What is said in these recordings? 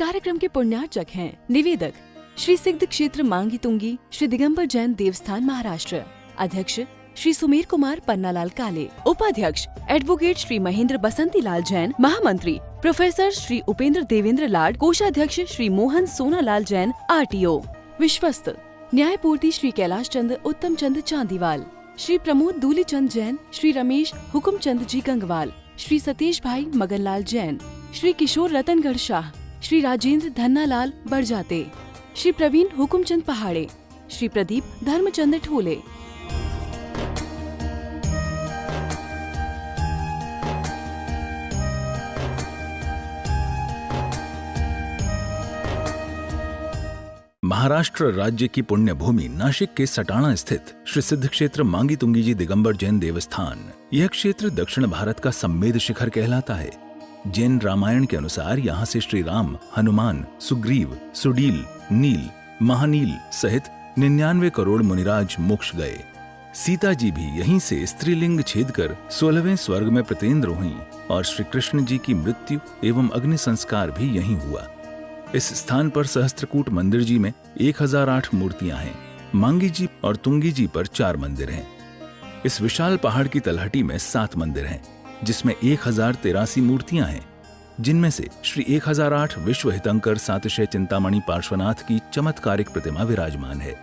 कार्यक्रम के पुण्यार्चक हैं निवेदक श्री सिद्ध क्षेत्र मांगी तुंगी श्री दिगंबर जैन देवस्थान महाराष्ट्र, अध्यक्ष श्री सुमेर कुमार पन्नालाल काले, उपाध्यक्ष एडवोकेट श्री महेंद्र बसंती लाल जैन, महामंत्री प्रोफेसर श्री उपेंद्र देवेंद्र लाड, कोषाध्यक्ष श्री मोहन सोनालाल जैन RTO, विश्वस्त न्यायपूर्ति श्री कैलाश चंद उत्तम चंद चांदीवाल, श्री प्रमोद दूलीचंद जैन, श्री रमेश हुकुमचंद जी गंगवाल, श्री सतीश भाई मगनलाल जैन, श्री किशोर रतनगढ़ शाह, श्री राजेंद्र धन्नालाल बरजाते, श्री प्रवीण हुकुमचंद पहाड़े, श्री प्रदीप धर्मचंद ठोले। महाराष्ट्र राज्य की पुण्य भूमि नाशिक के सटाणा स्थित श्री सिद्ध क्षेत्र मांगी तुंगी जी दिगंबर जैन देवस्थान, यह क्षेत्र दक्षिण भारत का सम्मेद शिखर कहलाता है। जैन रामायण के अनुसार यहाँ से श्री राम, हनुमान, सुग्रीव, सुडील, नील, महानील सहित 99 करोड़ मुनिराज मोक्ष गए। सीता जी भी यहीं से स्त्रीलिंग छेद कर 16वें स्वर्ग में प्रतेंद्र हुई और श्री कृष्ण जी की मृत्यु एवं अग्नि संस्कार भी यहीं हुआ। इस स्थान पर सहस्त्रकूट मंदिर जी में 1008 मूर्तियां हैं। मांगी जी और तुंगी जी पर 4 मंदिर हैं। इस विशाल पहाड़ की तलहटी में 7 मंदिर हैं, जिसमें 1083 मूर्तियां हैं, जिनमें से श्री 1008 विश्व हितंकर सातिशय चिंतामणि पार्श्वनाथ की चमत्कारिक प्रतिमा विराजमान है।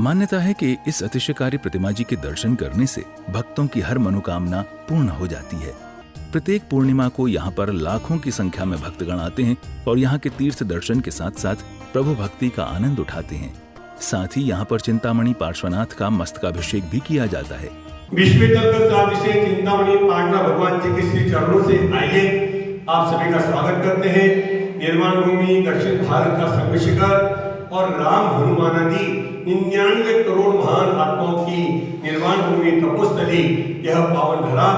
मान्यता है कि इस अतिशयकारी प्रतिमा जी के दर्शन करने से भक्तों की हर मनोकामना पूर्ण हो जाती है। प्रत्येक पूर्णिमा को यहाँ पर लाखों की संख्या में भक्तगण आते हैं और यहाँ के तीर्थ दर्शन के साथ साथ प्रभु भक्ति का आनंद उठाते हैं। साथ ही यहाँ पर चिंतामणि पार्श्वनाथ का मस्तकाभिषेक भी किया जाता है। विश्व चिंतामणि पाटना भगवान जी के श्री चरणों से आइए आप सभी का स्वागत करते हैं। निर्वाण भूमि दक्षिण भारत का संगम शिखर और राम हनुमान आदि 99 करोड़ महान आत्माओं की निर्वाण भूमि तपोस्थली, यह पावन धरा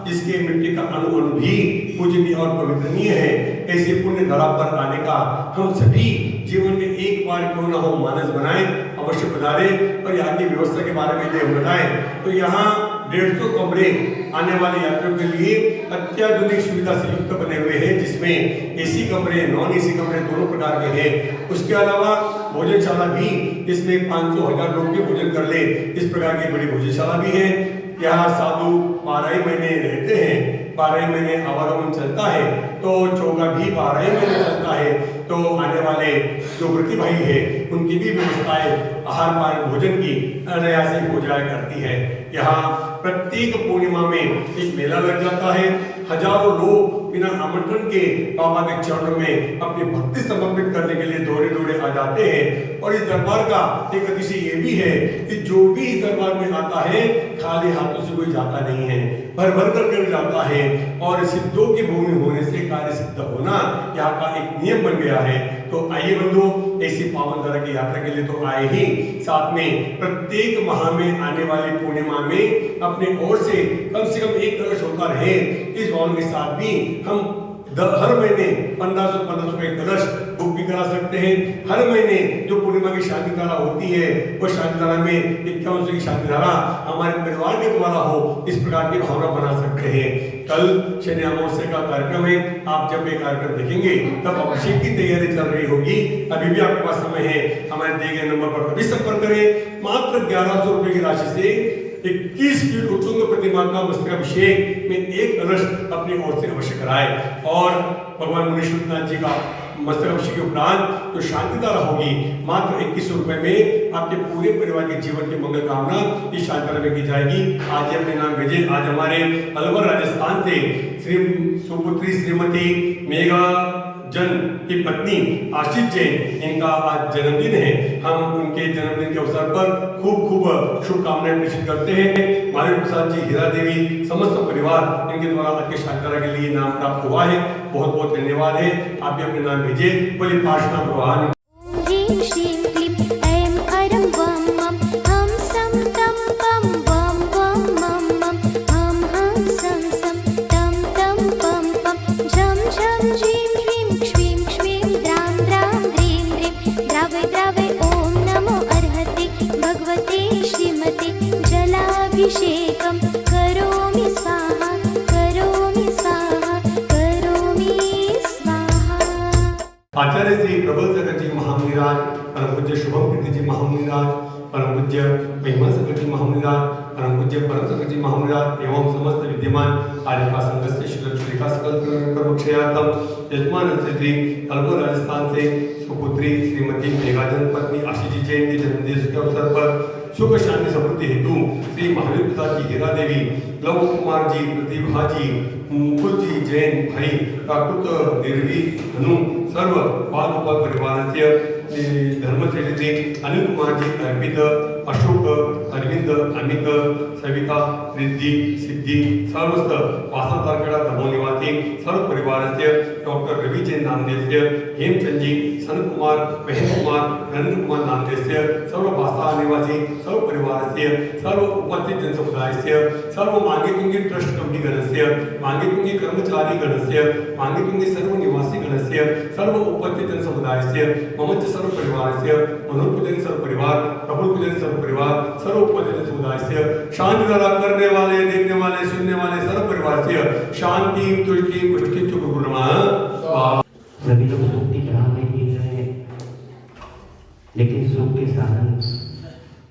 जिसके मिट्टी का अणु अणु भी पूजनीय और पवित्रनीय है। ऐसे पुण्य धरा पर आने का हम सभी जीवन में एक बार क्यों न हो मानस बनाएं, अवश्य पधारे और यहाँ की व्यवस्था के बारे में यह बताएं। तो यहाँ 150 कमरे आने वाले यात्रियों के लिए अत्याधुनिक सुविधा से युक्त बने हुए हैं, जिसमें AC कमरे, नॉन AC कमरे दोनों प्रकार के हैं। उसके अलावा भोजनशाला भी, जिसमें 500-1000 लोग भी भोजन कर ले, इस प्रकार की बड़ी भोजनशाला भी है। यहाँ साधु 12 महीने रहते हैं, 12 महीने आवागमन चलता है, तो चौका भी 12 महीने चलता है। तो आने वाले जो व्रती भाई है उनकी भी व्यवस्थाएं आहार पान भोजन की अनायास हो जाया करती है। यहाँ प्रत्येक पूर्णिमा में एक मेला लग जाता है। हजारों लोग बिना आमंत्रण के बाबा के चरणों में अपनी भक्ति समर्पित करने के लिए दौड़े दौड़े आ जाते हैं। और इस दरबार का एक अतिशय ये भी है कि जो भी इस दरबार में आता है खाली हाथों से कोई जाता नहीं है, भर भर कर जाता है। और सिद्धों की भूमि होने से कार्य सिद्ध होना यहाँ का एक नियम बन गया है। तो आइए बंधु, ऐसी पावन धरा की यात्रा के लिए तो आए ही, साथ में प्रत्येक माह में आने वाली पूर्णिमा में अपने ओर से कम 1 कलश होता रहे, इस भावना के साथ भी हम हर महीने 1500 का एक कलश बुक भी करा सकते हैं। हर महीने जो पूर्णिमा की शांति धारा होती है, वो शांति धारा में 51 की शांति धारा हमारे परिवार के द्वारा हो, इस प्रकार की भावना बना सकते हैं। कल शनि अमावस्या का कार्यक्रम है, आप जब ये कार्यक्रम देखेंगे तब अभिषेक की तैयारी चल रही होगी। अभी भी आपके पास समय है, हमारे दिए गए नंबर पर अभी संपर्क करें। मात्र 1100 रुपए की राशि से 21 फीट उत्तुंग प्रतिमा का मस्तकाभिषेक में एक कलश अपनी ओर से अवश्य कराए। और भगवान मुनीश्वरनाथ जी का मस्तकाभिषेक के उपरांत जो शांति धारा होगी, मात्र 2100 रुपए में आपके पूरे परिवार के जीवन की मंगल कामना इस शांति धारा में की जाएगी। आज अपने नाम भेजे। आज हमारे अलवर राजस्थान से श्री सुपुत्री श्रीमती मेघा जन की पत्नी आशीष जैन, इनका आज जन्मदिन है। हम उनके जन्मदिन के अवसर पर खूब शुभकामनाएं प्रेषित करते हैं। माधवी प्रसाद जी, हीरा देवी, समस्त परिवार इनके द्वारा आज के शांतिधारा के लिए नाम प्राप्त हुआ है। बहुत बहुत धन्यवाद है। आप भी अपने नाम भेजिए। बोलिए पार्श्वनाथ भगवान। अभिषेकं करोमि स्वाहा करोमि स्वाहा करोमि स्वाहा। आचार्य श्री प्रबल सागर जी महामुनिराज, परम पूज्य शुभम कीर्ति जी महामुनिराज, परम पूज्य महिमा सागर जी महामुनिराज, परम पूज्य परम सागर जी महामुनिराज एवं समस्त विद्यमान आर्यका संघ से शिका सकल कर्मक्षयार्थम यजमान श्री अलवर राजस्थान से सुपुत्री श्रीमती मेघाजन पत्नी आशीष जैन के जन्मदिवस के अवसर पर सुख शांति समृद्धि हेतु श्री महावीर प्रसाद जी हीरा देवी, लव कुमार जी, प्रतिभा जी, मुकुल जी जैन भाई, प्राकृत निर्वी हनु सर्व बाल गोपाल परिवाराचे धर्मचरित्री अनिल कुमार जी अर्पित, अशोक, अरविंद, अमित, सविता, रिद्धी, सिद्धी, सर्वस्त वासा तारखेडा दमोह निवासी सर्व परिवाराचे डॉक्टर रवि जैन नामदेस्य, हेमचंद जी, सनत कुमार, महेश कुमार, नरेंद्र कुमार नामदेस्य, सर्व वासा निवासी सर्व परिवाराचे, सर्व उपस्थित जनसमुदायस्य, सर्व मांगेतुंगी ट्रस्ट कमिटी गणस्य, मांगेतुंगी कर्मचारी गणस्य, मांगेतुंगी सर्व निवासी गणस्य, सर्व उपस्थित जनसमुदायस्य, ममच सर्व परिवारस्य, मनोज पूजन सर्व परिवार, प्रफुल्ल पूजन सर्व परिवार, सर्व उपस्थित समुदायस्य, शांति धारा करने वाले, देखने वाले, सुनने वाले सर्व परिवारस्य, शांति, तुष्टि, पुष्टि, चुप गुरुमा। सभी लोग सुख की चाह में जी रहे हैं, लेकिन सुख के साधन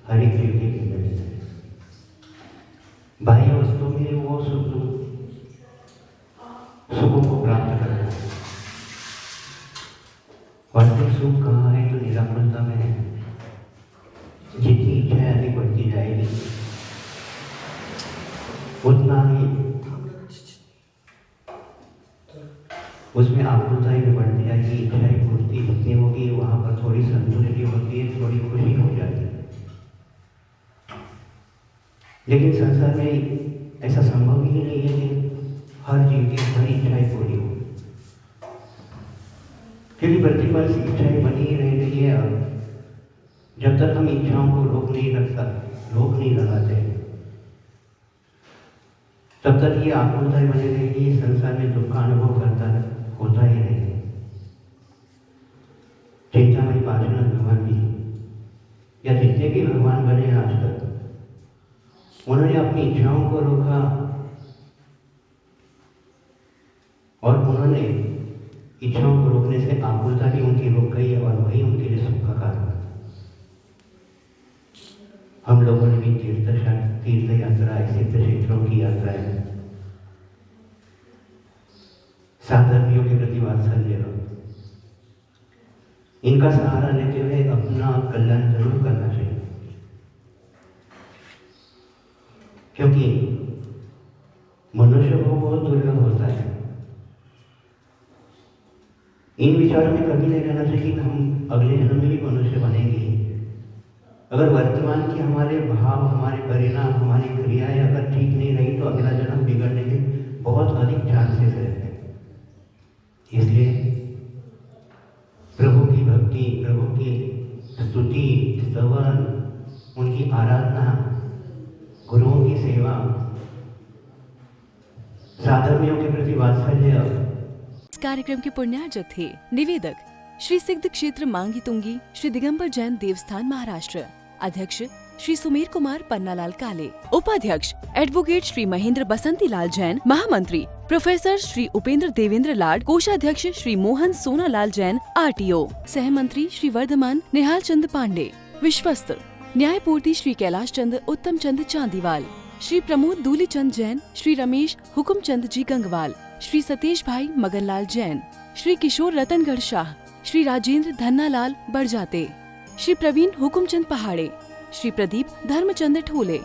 हर एक व्यक्ति के मिलते हैं। बाह्य वस्तु में वो सुखों को प्राप्त करता है। वास्तविक सुख कहाँ है? तो निराकुलता में है। जितनी इच्छाएं अधिक बढ़ती जाएगी उतना ही उसमें आकुलताएं भी बढ़ती जाएगी। इच्छाएं पूर्ति जितनी होगी वहाँ पर थोड़ी संतुष्टि होती है, थोड़ी खुशी हो जाती है। लेकिन संसार में ऐसा संभव ही नहीं है कि हर जीव की हर इच्छाएं पूरी हो, क्योंकि प्रतिपल इच्छाएं बनी ही रह गई है। और जब तक हम इच्छाओं को रोक नहीं लगाते तब तक ये आकुलताएं बनी रहेगी। संसार में दुख का अनुभव होता ही रहेगा। चिंतामणि पार्श्वनाथ भगवान जी या जितने भी भगवान बने आज तक, उन्होंने अपनी इच्छाओं को रोका और उन्होंने इच्छाओं को रोकने से आकुलता भी उनकी रुक गई और वही उनके लिए सुख का कारण। हम लोगों ने भी तीर्थ यात्रा, सिद्ध क्षेत्रों की यात्राएं, साधर्मियों के प्रति वात्सल्य, इनका सहारा लेते हुए अपना कल्याण जरूर करना चाहिए, क्योंकि मनुष्य को बहुत दुर्लभ होता है। इन विचारों में कभी नहीं रहना चाहिए कि हम अगले जन्म में भी मनुष्य बनेंगे। अगर वर्तमान के हमारे भाव, हमारे परिणाम, हमारी क्रियाएं अगर ठीक नहीं रही तो अगला जन्म बिगड़ने के बहुत अधिक चांसेस रहते हैं। इसलिए प्रभु की भक्ति, प्रभु की स्तुति, स्तवन, उनकी आराधना, गुरुओं की सेवा, साधर्मियों के प्रति वात्सल्य। इस कार्यक्रम के पुण्यार्जक थे निवेदक श्री सिद्ध क्षेत्र मांगी तुंगी श्री दिगंबर जैन देवस्थान महाराष्ट्र, अध्यक्ष श्री सुमेर कुमार पन्नालाल काले, उपाध्यक्ष एडवोकेट श्री महेंद्र बसंती लाल जैन, महामंत्री प्रोफेसर श्री उपेंद्र देवेंद्र लाड, कोषाध्यक्ष श्री मोहन सोनालाल जैन RTO, सहमंत्री श्री वर्धमान निहाल चंद पांडे, विश्वस्त न्यायपूर्ति श्री कैलाश चंद उत्तम चंद चांदीवाल, श्री प्रमोद दूली चंद जैन, श्री रमेश हुकुम चंद जी गंगवाल, श्री सतीश भाई मगनलाल जैन, श्री किशोर रतनगढ़ शाह, श्री राजेंद्र धन्नालाल बड़जाते, श्री प्रवीण हुकुमचंद पहाड़े, श्री प्रदीप धर्मचंद ठोले।